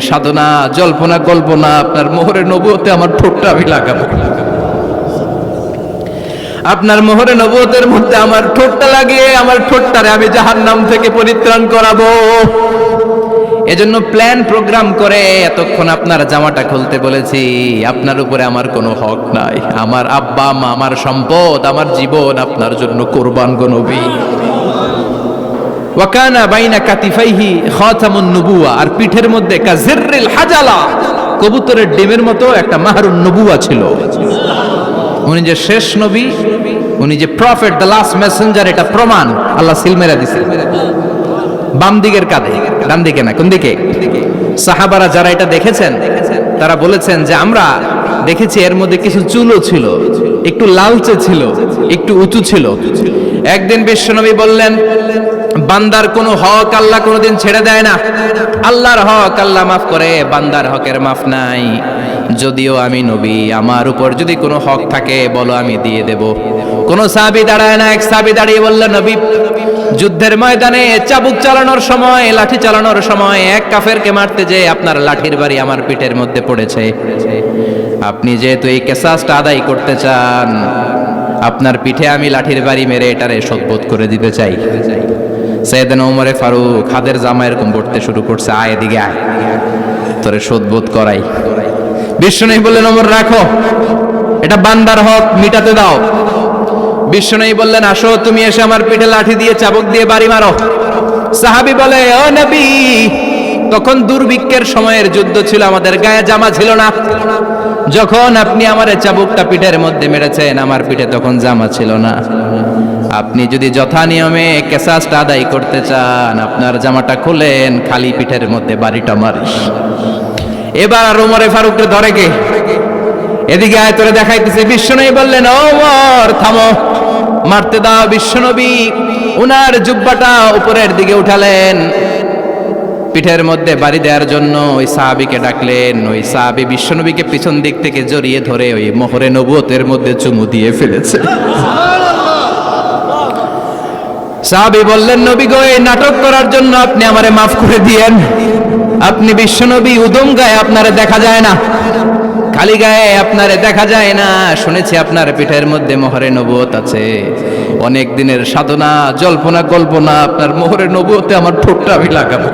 সাধনা জল্পনা কল্পনা আপনার মোহরে নবুয়তে আমার ঠোঁটটা আমি লাগাবো, আপনার মোহরে নবুয়তের মধ্যে আমার ঠোঁটটা লাগিয়ে আমার ঠোঁটটারে আমি জাহান্নাম থেকে পরিত্রাণ করাবো। এজন্য প্ল্যান প্রোগ্রাম করে এতক্ষণ আপনার জামাটা খুলতে বলেছি। আপনার উপরে আমার কোনো হক নাই। আমার আব্বা মা, আমার সম্পদ, আমার জীবন আপনার জন্য কোরবান গো নবী। ওয়াকানা বাইনা কাতিফাইহি খাতামুন নবুয়া, আর পিঠের মধ্যে কাজিররিল হাজালা, কবুতরের ডিমের মতো একটা মাহরুন নবুয়া ছিল। উনি যে শেষ নবী, উনি যে প্রফেট, দ্য লাস্ট মেসেঞ্জার, এটা প্রমাণ আল্লাহ সিল মেরা দিছে বাম দিকের কাঁধে, ডান দিকে না। কোন দিকে? সাহাবারা যারা এটা দেখেছেন তারা বলেছেন যে আমরা দেখেছি এর মধ্যে কিছু চুলও ছিল, একটু লালচে ছিল, একটু উঁচু ছিল। একদিন বিশ্বনবী বললেন, বান্দার কোনো হক আল্লাহ কোনোদিন ছেড়ে দেয় না। আল্লাহর হক আল্লাহ মাফ করে, বান্দার হকের মাফ নাই। যদিও আমি নবী, আমার উপর যদি কোনো হক থাকে বলো, আমি দিয়ে দেব। কোন সাহাবী দাঁড়ায় না। এক সাহাবী দাঁড়িয়ে বলল, নবী, যুদ্ধের ময়দানে চাবুক চালানোর সময়, লাঠি চালানোর সময় এক কাফেরকে মারতে যে আপনার লাঠির বাড়ি আমার পিঠের মধ্যে পড়েছে। আপনি যেহেতু এই কিসাসটা আদায় করতে চান, আপনার পিঠে আমি লাঠির বাড়ি মেরে এটারে শোধবোধ করে দিতে চাই। সাইয়েদনা ওমরে ফারুক হাদের জামা এরকম পড়তে শুরু করছে, আয় এদিকে আয়, তোরে শোধবোধ করাই। বিশ্বনবী বললেন, ওমর রাখো, এটা বান্দার হক, মিটাতে দাও। বিশ্বনবী বললেন, আসো তুমি এসে আমার পিঠে লাঠি দিয়ে চাবুক দিয়ে বাড়ি মারো। সাহাবী বলে, ও নবী, তখন দুর্ভিক্ষের সময়ের যুদ্ধ ছিল, আমাদের গায়ে জামা ছিল না। যখন আপনি আমার চাবুকটা পিঠের মধ্যে মেরেছেন, আমার পিঠে তখন জামা ছিল না। আপনি যদি যথা নিয়মে কিসাসটা আদায় করতে চান, আপনার জামাটা খুলেন, খালি পিঠের মধ্যে বাড়িটা মারিস। এবার আর ওমরে ফারুককে ধরে কে? এদিকে আয়, তোরে দেখাইতেছে। বিশ্বনবী বললেন, ওমর থামো, মারতে দাও। বিশ্বনবী উনার জুব্বাটা উপরের দিকে উঠালেন, পিঠের মধ্যে বাড়ি দেওয়ার জন্য ওই সাহাবীকে ডাকলেন। ওই সাহাবী বিশ্বনবীকে পিছন দিক থেকে জড়িয়ে ধরে ওই মোহরে নবুয়তের মধ্যে চুমু দিয়ে ফেলেছে। সাহাবী বললেন, নবী গো, এই নাটক করার জন্য আপনি আমারে মাফ করে দিয়েন। আপনি বিশ্বনবী, উদম গায়ে আপনারে দেখা যায় না, খালি গায়ে আপনারে দেখা যায় না। শুনেছি আপনার পিঠের মধ্যে মোহরে নবুয়ত আছে। অনেক দিনের সাধনা জল্পনা কল্পনা, আপনার মোহরে নবুয়তে আমার ঠোঁটটা আমি লাগাবো,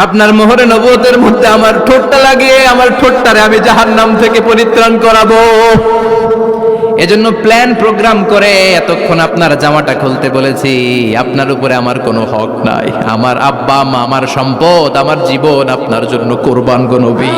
আপনার মোহরে নবুয়তের মধ্যে আমার ঠোঁটটা লাগিয়ে আমার ঠোঁটটারে আমি জাহান্নাম থেকে পরিত্রাণ করাবো। এজন্য প্ল্যান প্রোগ্রাম করে এতক্ষণ আপনার জামাটা খুলতে বলেছি। আপনার উপরে আমার কোনো হক নাই। আমার আব্বা মা, আমার সম্পদ, আমার জীবন আপনার জন্য কোরবান গো নবী।